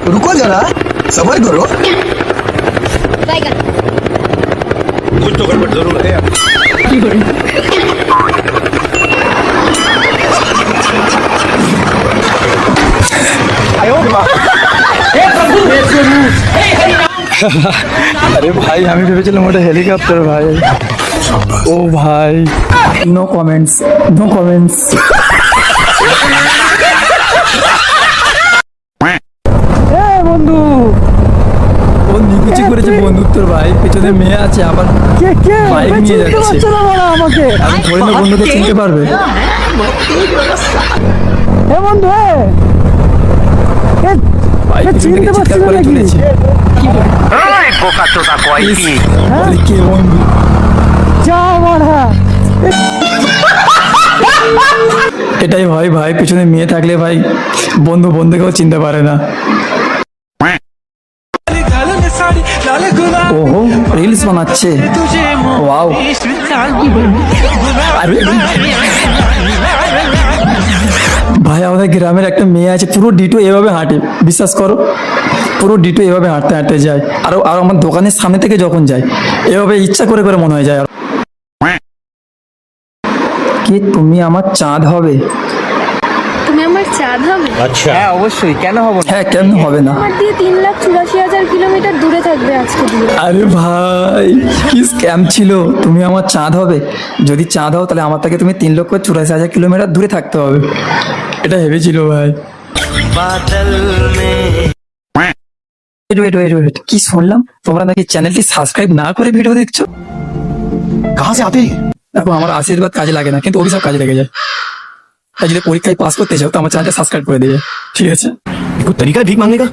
रुको जरा, सब्र करो। कुछ तो गड़बड़ जरूर है। আরে ভাই আমি ভেবেছিলাম ওটা হেলিকপ্টার ভাই। ও ভাই, নো কমেন্টস, নো কমেন্টস। বন্ধু ও নিকুচি করেছে বন্ধুত্বর ভাই, পেছনে মেয়ে আছে আবার বাইক নিয়ে যাচ্ছে। আমি ধরে না বন্ধুকে চিনতে পারবে। বন্ধু চিনতে পারছি না নাকি? কে বন্ধু? এটাই ভয় ভাই, পিছনে মেয়ে থাকলে ভাই বন্ধু বন্ধুকেও চিনতে পারে না। ওহো, রিলস বানাচ্ছে, ওয়াও। ভাই আমাদের গ্রামের একটা মেয়ে আছে, পুরো ডিটো এভাবে হাঁটে, বিশ্বাস করো, পুরো ডিটো এভাবে হাঁটতে হাঁটতে যায়। আর আমার দোকানের সামনে থেকে যখন যায় এভাবে ইচ্ছা করে করে মনে হয় যায়। কি তুমি আমার চাঁদ হবে? তুমি আমার চাঁদ হবে? अच्छा হ্যাঁ অবশ্যই, কেন হবো না? হ্যাঁ, কেন হবে না? আমার দিয়ে 3,84,000 কিলোমিটার দূরে থাকবে আজকে দিয়ে। আরে ভাই কি স্ক্যাম ছিল! তুমি আমার চাঁদ হবে? যদি চাঁদ হও তাহলে আমার থেকে তুমি 3,84,000 কিলোমিটার দূরে থাকতে হবে। এটা ভেবেছিল ভাই। ওয়েট, কি শুনলাম তোমরা নাকি চ্যানেলটি সাবস্ক্রাইব না করে ভিডিও দেখছো? कहाँ से आते हैं? দেখো, আমার আশীর্বাদ কাজে লাগে না, কিন্তু অভিশাপ কাজে লেগে যায়। তাই যদি পরীক্ষায় পাস করতে চাও তো আমার চ্যানেলটা সাবস্ক্রাইব করে দিয়ে, ঠিক আছে? कोई तरीका है भीख मांगने का?